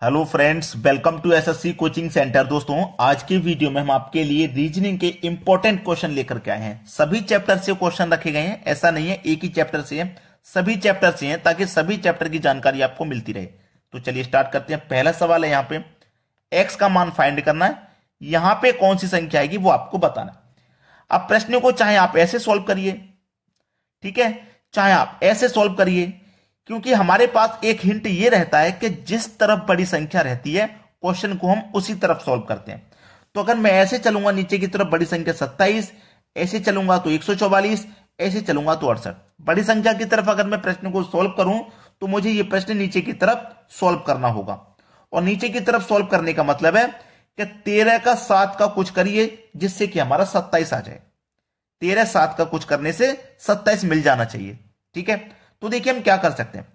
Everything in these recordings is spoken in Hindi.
Hello friends, welcome to SSC coaching centre. दोस्तों, आज की वीडियो में हम आपके लिए रीजनिंग के इंपॉर्टेंट क्वेश्चन लेकर के आए हैं। सभी चैप्टर से क्वेश्चन रखे गए हैं, ऐसा नहीं है एक ही चैप्टर से है, सभी चैप्टर से हैं ताकि सभी चैप्टर की जानकारी आपको मिलती रहे। तो चलिए स्टार्ट करते हैं। पहला सवाल है, यहाँ पे एक्स का मान फाइंड करना है। यहाँ पे कौन सी संख्या आएगी वो आपको बताना है। अब प्रश्न को चाहे आप ऐसे सॉल्व करिए, ठीक है, चाहे आप ऐसे सॉल्व करिए, क्योंकि हमारे पास एक हिंट ये रहता है कि जिस तरफ बड़ी संख्या रहती है क्वेश्चन को हम उसी तरफ सॉल्व करते हैं। तो अगर मैं ऐसे चलूंगा नीचे की तरफ बड़ी संख्या 27, ऐसे चलूंगा तो 144, ऐसे चलूंगा तो 68। बड़ी संख्या की तरफ अगर मैं प्रश्न को सॉल्व करूं तो मुझे ये प्रश्न नीचे की तरफ सॉल्व करना होगा। और नीचे की तरफ सॉल्व करने का मतलब है कि 13 का 7 का कुछ करिए जिससे कि हमारा 27 आ जाए। 13 7 का कुछ करने से 27 मिल जाना चाहिए, ठीक है। तो देखिए हम क्या कर सकते हैं।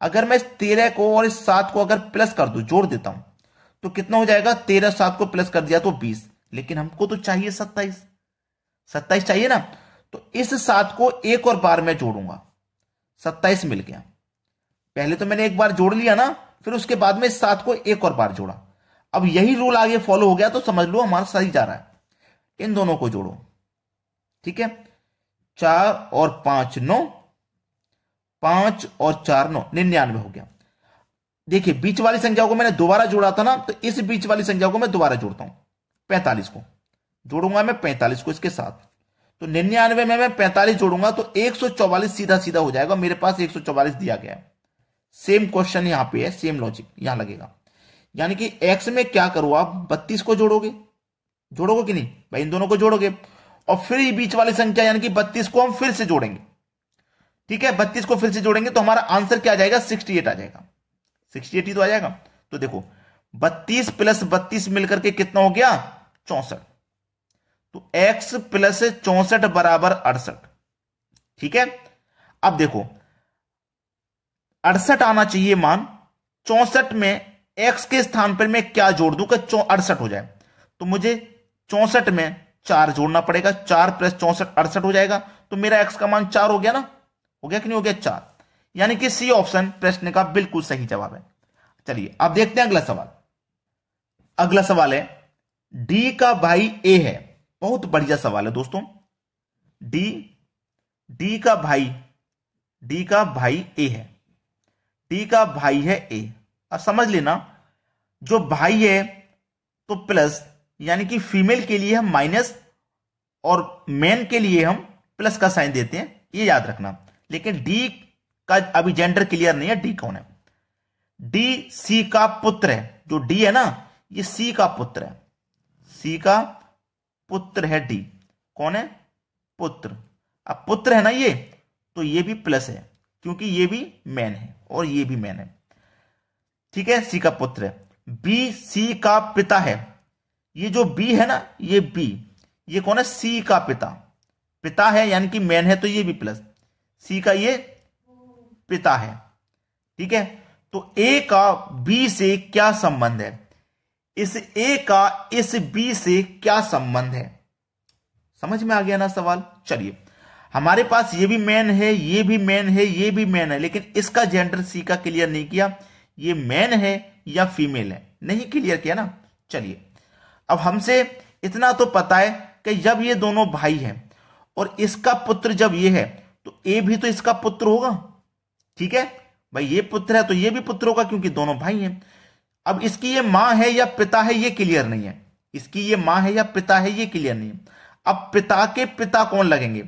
अगर मैं इस 13 को और इस 7 को अगर प्लस कर दूं, जोड़ देता हूं, तो कितना हो जाएगा। 13 7 को प्लस कर दिया तो 20, लेकिन हमको तो चाहिए 27, 27 चाहिए ना। तो इस 7 को एक और बार में जोड़ूंगा, 27 मिल गया। पहले तो मैंने एक बार जोड़ लिया ना, फिर उसके बाद में इस 7 को एक और बार जोड़ा। अब यही रूल आगे फॉलो हो गया तो समझ लो हमारा सही जा रहा है। इन दोनों को जोड़ो, ठीक है। 4 और 5 9, 5 और 4 9, 99 हो गया। देखिए बीच वाली संख्या को मैंने दोबारा जोड़ा था ना, तो इस बीच वाली संख्या को मैं दोबारा जोड़ता हूं। 45 को जोड़ूंगा मैं 45 को इसके साथ, तो 99 में मैं 45 जोड़ूंगा तो 144 सीधा सीधा हो जाएगा। मेरे पास 144 दिया गया है। सेम क्वेश्चन यहां पे है, सेम लॉजिक यहां लगेगा। यानी कि एक्स में क्या करो, आप 32 को जोड़ोगे, जोड़ोगे कि नहीं भाई, इन दोनों को जोड़ोगे और फिर ये बीच वाली संख्या यानी कि 32 को हम फिर से जोड़ेंगे, ठीक है। 32 को फिर से जोड़ेंगे तो हमारा आंसर क्या आ जाएगा, 68 आ जाएगा। 68 ही तो आ जाएगा। तो देखो 32 प्लस 32 मिलकर के कितना हो गया, 64। तो x प्लस 64 बराबर 68, ठीक है। अब देखो 68 आना चाहिए मान। 64 में x के स्थान पर मैं क्या जोड़ दूं कि 68 हो जाए, तो मुझे 64 में 4 जोड़ना पड़ेगा। 4 प्लस 64 68 हो जाएगा। तो मेरा x का मान 4 हो गया ना, हो गया कि नहीं हो गया, 4। यानी कि सी ऑप्शन प्रश्न का बिल्कुल सही जवाब है। चलिए अब देखते हैं अगला सवाल। अगला सवाल है, डी का भाई ए है। बहुत बढ़िया सवाल है दोस्तों। डी का भाई ए है। डी का भाई है ए। अब समझ लेना, जो भाई है तो प्लस, यानी कि फीमेल के लिए हम माइनस और मेन के लिए हम प्लस का साइन देते हैं, ये याद रखना। लेकिन डी का अभी जेंडर क्लियर नहीं है, डी कौन है। डी सी का पुत्र है। जो डी है ना, ये सी का पुत्र है। सी का पुत्र है डी। कौन है, पुत्र। अब पुत्र है ना ये, तो ये भी प्लस है क्योंकि ये भी मैन है और ये भी मैन है, ठीक है। सी का पुत्र है। बी सी का पिता है। ये जो बी है ना, ये बी, ये कौन है, सी का पिता है, यानी कि मैन है, तो ये भी प्लस। सी का ये पिता है, ठीक है। तो ए का बी से क्या संबंध है, इस ए का इस बी से क्या संबंध है, समझ में आ गया ना सवाल। चलिए हमारे पास ये भी मैन है, ये भी मैन है, ये भी मैन है, लेकिन इसका जेंडर सी का क्लियर नहीं किया। ये मैन है या फीमेल है, नहीं क्लियर किया ना। चलिए अब हमसे इतना तो पता है कि जब ये दोनों भाई हैं और इसका पुत्र जब ये है, तो ए भी तो इसका पुत्र होगा, ठीक है भाई। ये पुत्र है तो ये भी पुत्र होगा क्योंकि दोनों भाई हैं। अब इसकी ये मां है या पिता है ये क्लियर नहीं है। इसकी ये मां है या पिता है ये क्लियर नहीं है। अब पिता के पिता कौन लगेंगे,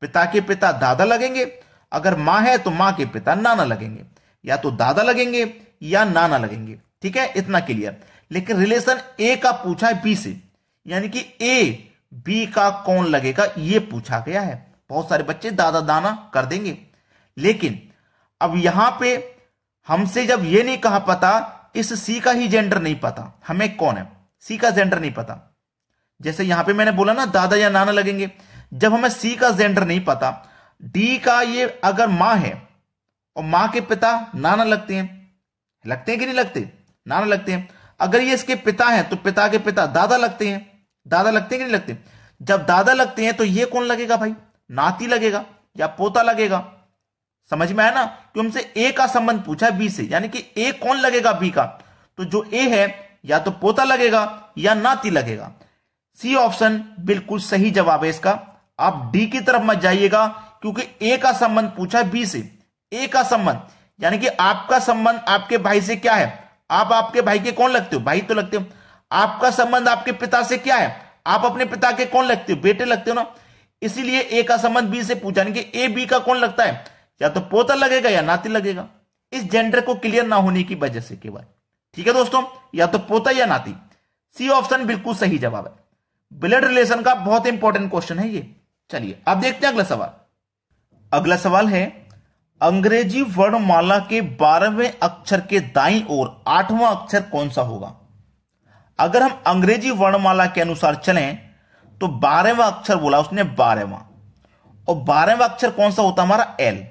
पिता के पिता दादा लगेंगे। अगर मां है तो मां के पिता नाना लगेंगे, या तो दादा लगेंगे या नाना लगेंगे, ठीक है, इतना क्लियर। लेकिन रिलेशन ए का पूछा है बी से, यानी कि ए बी का कौन लगेगा ये पूछा गया है। बहुत सारे बच्चे दादा दाना कर देंगे, लेकिन अब यहां पे हमसे जब ये नहीं कहा पता, इस सी का ही जेंडर नहीं पता हमें कौन है, सी का जेंडर नहीं पता। जैसे यहां पे मैंने बोला ना दादा या नाना लगेंगे, जब हमें सी का जेंडर नहीं पता, डी का ये अगर मां है और मां के पिता नाना लगते हैं कि नहीं लगते, नाना लगते हैं। अगर ये इसके पिता हैं तो पिता के पिता दादा लगते हैं कि नहीं लगते। जब दादा लगते हैं तो ये कौन लगेगा भाई, नाती लगेगा या पोता लगेगा। समझ में आया ना, कि हमसे ए का संबंध पूछा है बी से, यानी कि ए कौन लगेगा बी का, तो जो ए है या तो पोता लगेगा या नाती लगेगा। सी ऑप्शन बिल्कुल सही जवाब है इसका। आप डी की तरफ मत जाइएगा, क्योंकि ए का संबंध पूछा है बी से। ए का संबंध यानी कि आपका संबंध आपके भाई से क्या है? आप आपके भाई के कौन लगते हो? भाई तो लगते हो। आपका संबंध आपके पिता से क्या है? आप अपने पिता के कौन लगते हो? बेटे लगते हो ना। इसीलिए ए का संबंध बी से पूछा, यानी कि ए बी का कौन लगता है? या तो पोता लगेगा या नाती लगेगा। इस जेंडर को क्लियर ना होने की वजह से केवल, ठीक है दोस्तों, या तो पोता या नाती। सी ऑप्शन बिल्कुल सही जवाब है। ब्लड रिलेशन का बहुत इंपॉर्टेंट क्वेश्चन है ये। चलिए अब देखते हैं अगला सवाल। अगला सवाल है, अंग्रेजी वर्णमाला के 12वें अक्षर के दाईं ओर 8वां अक्षर कौन सा होगा? अगर हम अंग्रेजी वर्णमाला के अनुसार चलें तो 12वां अक्षर बोला उसने, 12वां, और 12वां अक्षर कौन सा होता है हमारा? एल।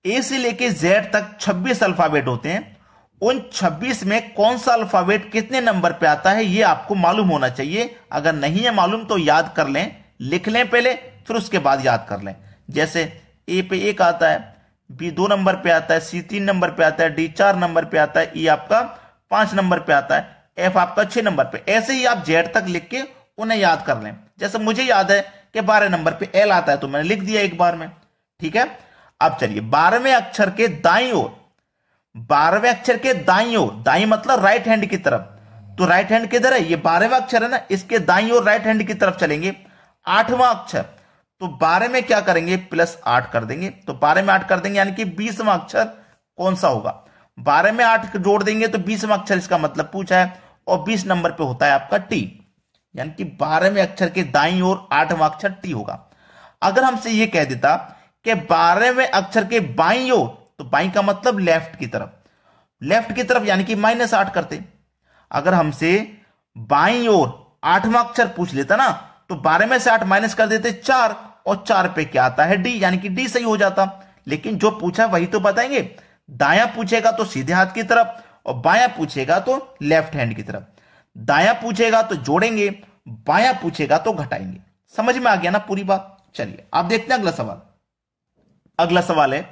ए से लेके जेड तक 26 अल्फाबेट होते हैं। उन 26 में कौन सा अल्फाबेट कितने नंबर पे आता है ये आपको मालूम होना चाहिए। अगर नहीं है मालूम तो याद कर लें, लिख लें पहले, फिर उसके बाद याद कर लें। जैसे ए पे 1 आता है, बी 2 नंबर पे आता है, सी 3 नंबर पे आता है, डी 4 नंबर पे आता है, ई आपका 5 नंबर पे आता है, एफ आपका 6 नंबर पे। ऐसे ही आप जेड तक लिख के उन्हें याद कर लें। जैसे मुझे याद है कि 12 नंबर पे एल आता है तो मैंने लिख दिया एक बार में, ठीक है। अब चलिए 12वें अक्षर के दाईं ओर, 12वें अक्षर के दाईं ओर, दाईं मतलब राइट हैंड की तरफ, तो राइट हैंड किधर है? ये 12वां अक्षर है ना, इसके दाईं ओर राइट हैंड की तरफ चलेंगे। 8वां अक्षर, तो 12 में क्या करेंगे? +8 कर देंगे। तो 12 में 8 कर देंगे, यानी कि 20वां अक्षर कौन सा होगा? 12 में 8 जोड़ देंगे तो 20वां अक्षर इसका मतलब पूछा है, और 20 नंबर पे होता है आपका टी, यानी कि 12वें अक्षर के दाईं ओर 8वां अक्षर टी होगा। अगर हमसे यह कह देता कि 12वें अक्षर के बाईं ओर, तो बाईं का मतलब लेफ्ट की तरफ, लेफ्ट की तरफ यानी कि -8 करते। अगर हमसे बाईं ओर 8वां अक्षर पूछ लेता ना, तो 12 में से 8 माइनस कर देते 4, और 4 पे क्या आता है? डी, यानी कि डी सही हो जाता। लेकिन जो पूछा वही तो बताएंगे। दायां पूछेगा तो सीधे हाथ की तरफ, और बायां पूछेगा तो लेफ्ट हैंड की तरफ। दायां पूछेगा तो जोड़ेंगे, बायां पूछेगा तो घटाएंगे। समझ में आ गया ना पूरी बात? चलिए आप देखते हैं अगला सवाल। अगला सवाल है,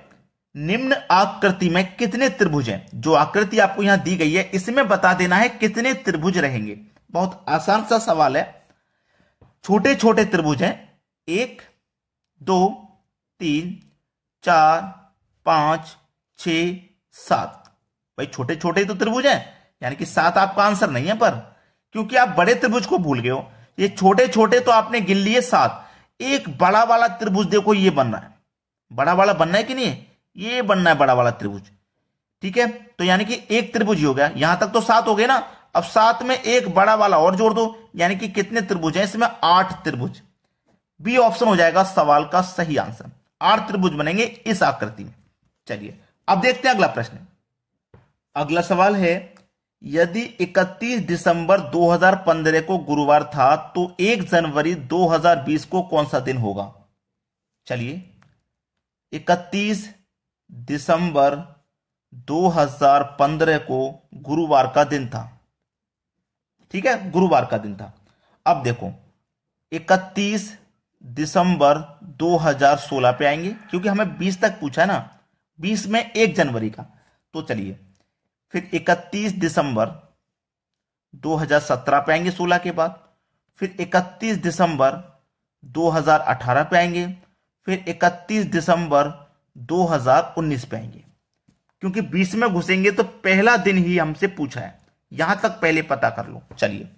निम्न आकृति में कितने त्रिभुज हैं? जो आकृति आपको यहां दी गई है इसमें बता देना है कितने त्रिभुज रहेंगे। बहुत आसान सा सवाल है। छोटे छोटे त्रिभुज हैं, 1 2 3 4 5 6 7। भाई छोटे छोटे तो त्रिभुज हैं, यानी कि 7 आपका आंसर नहीं है, पर क्योंकि आप बड़े त्रिभुज को भूल गए हो। ये छोटे छोटे तो आपने गिन लिए 7। एक बड़ा वाला त्रिभुज देखो ये बन रहा है, बड़ा वाला बनना है कि नहीं? ये बनना है बड़ा वाला त्रिभुज, ठीक है। तो यानी कि एक त्रिभुज ही हो गया। यहां तक तो 7 हो गए ना। अब 7 में एक बड़ा वाला और जोड़ दो, यानी कि कितने त्रिभुज हैं इसमें? 8 त्रिभुज। बी ऑप्शन हो जाएगा सवाल का सही आंसर। 8 त्रिभुज बनेंगे इस आकृति में। चलिए अब देखते हैं अगला प्रश्न। अगला सवाल है, यदि 31 दिसंबर 2015 को गुरुवार था तो 1 जनवरी 2020 को कौन सा दिन होगा? चलिए 31 दिसंबर 2015 को गुरुवार का दिन था, ठीक है, गुरुवार का दिन था। अब देखो 31 दिसंबर 2016 पे आएंगे, क्योंकि हमें 20 तक पूछा है ना, 20 में 1 जनवरी का। तो चलिए फिर 31 दिसंबर 2017 पे आएंगे 16 के बाद। फिर 31 दिसंबर 2018 पे आएंगे। फिर 31 दिसंबर 2019 पे आएंगे, क्योंकि 20 में घुसेंगे तो पहला दिन ही हमसे पूछा है। यहां तक पहले पता कर लो। चलिए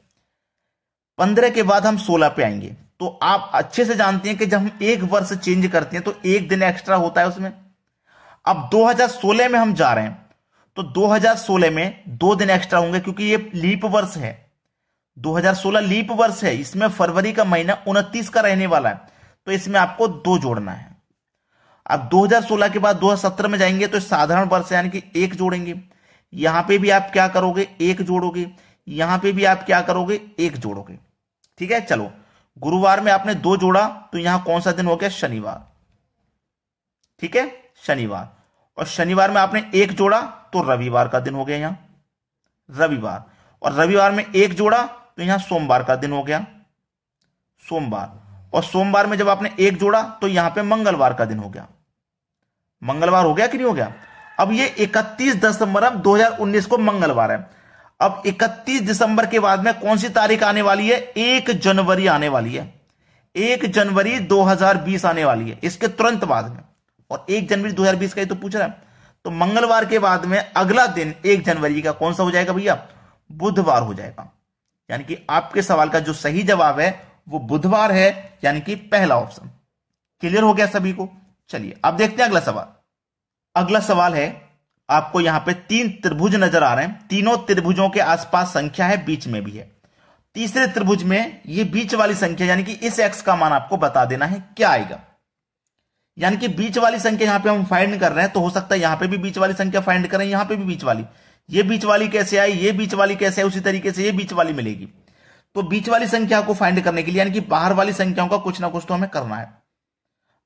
15 के बाद हम 16 पे आएंगे। तो आप अच्छे से जानते हैं कि जब हम एक वर्ष चेंज करते हैं तो एक दिन एक्स्ट्रा होता है उसमें। अब 2016 में हम जा रहे हैं तो 2016 में 2 दिन एक्स्ट्रा होंगे, क्योंकि ये लीप वर्ष है। 2016 लीप वर्ष है, इसमें फरवरी का महीना 29 का रहने वाला है, तो इसमें आपको 2 जोड़ना है। अब 2016 के बाद 2017 में जाएंगे तो साधारण वर्ष है, यानी कि 1 जोड़ेंगे। यहां पे भी आप क्या करोगे? 1 जोड़ोगे। यहां पे भी आप क्या करोगे? 1 जोड़ोगे, ठीक है। चलो गुरुवार में आपने 2 जोड़ा तो यहां कौन सा दिन हो गया? शनिवार, ठीक है, शनिवार। और शनिवार में आपने 1 जोड़ा तो रविवार का दिन हो गया यहां, रविवार। और रविवार में 1 जोड़ा तो यहां सोमवार का दिन हो गया, सोमवार। और सोमवार में जब आपने 1 जोड़ा तो यहां पे मंगलवार का दिन हो गया। मंगलवार हो गया कि नहीं हो गया? अब ये 31 दिसंबर 2019 को मंगलवार है। अब 31 दिसंबर के बाद में कौन सी तारीख आने वाली है? 1 जनवरी आने वाली है। 1 जनवरी 2020 आने वाली है इसके तुरंत बाद में। और 1 जनवरी 2020 का ही तो पूछ रहा है, तो मंगलवार के बाद में अगला दिन 1 जनवरी का कौन सा हो जाएगा भैया? बुधवार हो जाएगा। यानी कि आपके सवाल का जो सही जवाब है वो बुधवार है, यानी कि पहला ऑप्शन। क्लियर हो गया सभी को? चलिए अब देखते हैं अगला सवाल। अगला सवाल है, आपको यहां पे 3 त्रिभुज नजर आ रहे हैं। तीनों त्रिभुजों के आसपास संख्या है, बीच में भी है। तीसरे त्रिभुज में ये बीच वाली संख्या यानी कि इस एक्स का मान आपको बता देना है, क्या आएगा। यानी कि बीच वाली संख्या यहां पे हम फाइंड कर रहे हैं, तो हो सकता है यहां पे भी बीच वाली संख्या फाइंड करें, यहां पे भी बीच वाली। ये बीच वाली कैसे आई, ये बीच वाली कैसे आई, उसी तरीके से ये बीच वाली मिलेगी। तो बीच वाली संख्या को फाइंड करने के लिए यानी कि बाहर वाली संख्याओं का कुछ ना कुछ तो हमें करना है।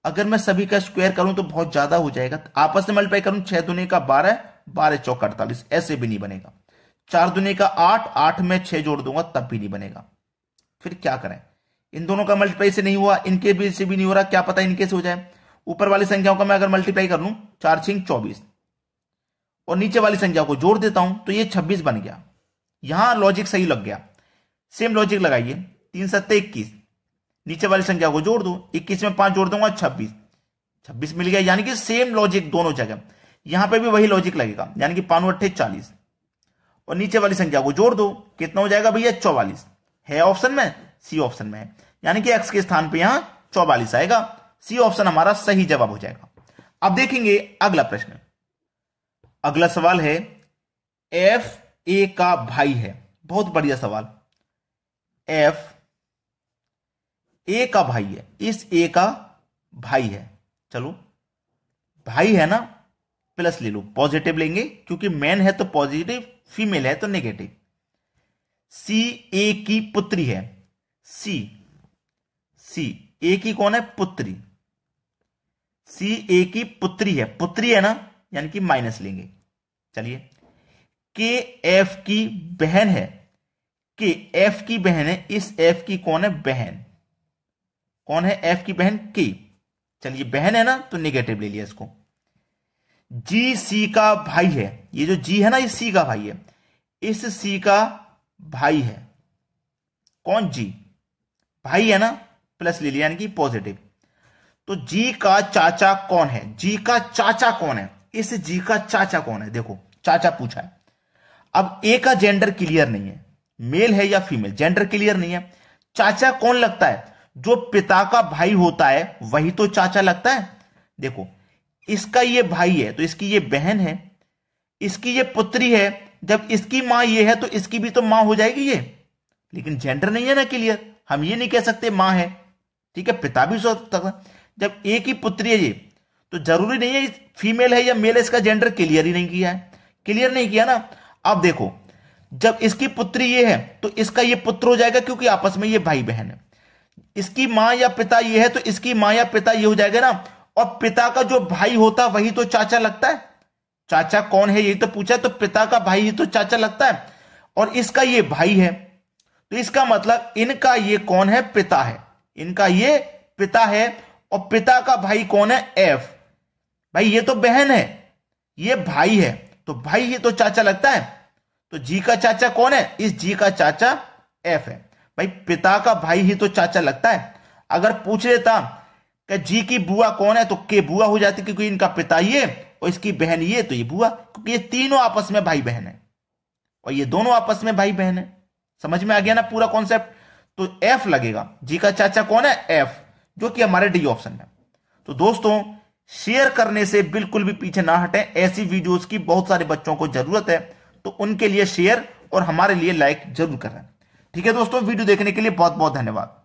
अगर मैं सभी का स्क्वायर करूं तो बहुत ज्यादा हो जाएगा। आपस में मल्टीप्लाई करूं, 6 दूनी का 12, 12 चौक 48, ऐसे भी नहीं बनेगा। 4 दूनी का 8, 8 में 6 जोड़ दूंगा तब भी नहीं बनेगा। फिर क्या करें? इन दोनों का मल्टीप्लाई से नहीं हुआ, इनके भी से भी नहीं हो रहा, क्या पता इनके से हो जाए। ऊपर वाली संख्याओं का मैं अगर मल्टीप्लाई कर लूं, 4 6 24, और नीचे वाली संख्या को जोड़ देता हूं तो ये 26 बन गया। यहां लॉजिक सही लग गया। सेम लॉजिक लगाइए, 3 7 21, नीचे वाली संख्या को जोड़ दो, 21 में 5 जोड़ दूंगा 26, 26 मिल गया। यानी कि सेम लॉजिक दोनों जगह। यहां पे भी वही लॉजिक लगेगा, यानी कि 5 8 40, और नीचे वाली संख्या को जोड़ दो, कितना हो जाएगा भैया? 44 है ऑप्शन में, सी ऑप्शन में है। यानी कि एक्स के स्थान पे यहां 44 आएगा। सी ऑप्शन हमारा सही जवाब हो जाएगा। अब देखेंगे अगला प्रश्न। अगला सवाल है, एफ ए का भाई है। बहुत बढ़िया सवाल। एफ ए का भाई है, इस ए का भाई है। चलो भाई है ना, प्लस ले लो, पॉजिटिव लेंगे क्योंकि मैन है तो पॉजिटिव, फीमेल है तो नेगेटिव। सी ए की पुत्री है। सी ए की कौन है? पुत्री। सी ए की पुत्री है, पुत्री है ना, यानी कि माइनस लेंगे। चलिए के एफ की बहन है। के एफ की बहन है, इस एफ की कौन है? बहन। कौन है एफ की बहन? के। चलिए बहन है ना तो नेगेटिव ले लिया इसको। जी सी का भाई है। ये जो जी है ना, ये सी का भाई है। इस सी का भाई है। कौन? जी। भाई है ना, प्लस ले लिया यानी कि पॉजिटिव। तो जी का चाचा कौन है? जी का चाचा कौन है? इस जी का चाचा कौन है? देखो चाचा पूछा है। अब ए का जेंडर क्लियर नहीं है, मेल है या फीमेल, जेंडर क्लियर नहीं है। चाचा कौन लगता है? जो पिता का भाई होता है वही तो चाचा लगता है। देखो इसका ये भाई है तो इसकी ये बहन है, इसकी ये पुत्री है। जब इसकी मां ये है तो इसकी भी तो मां हो जाएगी ये, लेकिन जेंडर नहीं है ना क्लियर। हम ये नहीं कह सकते मां है, ठीक है, पिता भी हो सकता है। जब ए की पुत्री है ये, तो जरूरी नहीं है फीमेल है या मेल है, इसका जेंडर क्लियर ही नहीं किया है, क्लियर नहीं किया ना। अब देखो जब इसकी पुत्री ये है तो इसका ये पुत्र हो जाएगा क्योंकि आपस में ये भाई बहन है। इसकी मां या पिता ये है तो इसकी मां या पिता ये हो जाएगा ना। और पिता का जो भाई होता है वही तो चाचा लगता है। चाचा कौन है यही तो पूछा है, तो पिता का भाई ही तो चाचा लगता है। और इसका ये भाई है तो इसका मतलब इनका ये कौन है? पिता है। इनका ये पिता है और पिता का भाई कौन है? एफ। भाई ये तो बहन है, ये भाई है, तो भाई ही तो चाचा लगता है। तो जी का चाचा कौन है? इस जी का चाचा एफ है। भाई पिता का भाई ही तो चाचा लगता है। अगर पूछ लेता कि जी की बुआ कौन है तो के बुआ हो जाती, क्योंकि इनका पिता ये और इसकी बहन ये, तो ये बुआ, क्योंकि ये तीनों आपस में भाई बहन है और ये दोनों आपस में भाई बहन है। समझ में आ गया ना पूरा कॉन्सेप्ट? तो एफ लगेगा। जी का चाचा कौन है? एफ, जो कि हमारे डी ऑप्शन में। तो दोस्तों शेयर करने से बिल्कुल भी पीछे ना हटें। ऐसी वीडियोस की बहुत सारे बच्चों को जरूरत है, तो उनके लिए शेयर और हमारे लिए लाइक जरूर करें। ठीक है दोस्तों, वीडियो देखने के लिए बहुत बहुत धन्यवाद।